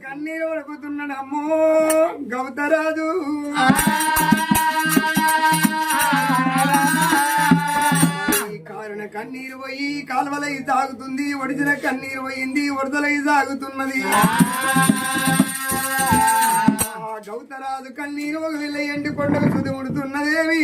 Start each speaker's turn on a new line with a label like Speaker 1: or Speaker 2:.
Speaker 1: కన్నీరు వడుకుతున్నాడమ్మో గౌతరాజు కారుణ కన్నీరు పోయి కాలువలై సాగుతుంది ఒడిసిన కన్నీరు పోయింది వరదలై సాగుతున్నది గౌతరాజు కన్నీరు ఒక వెళ్ళ ఎండి కొండకు చుది ముడుతున్నదేవి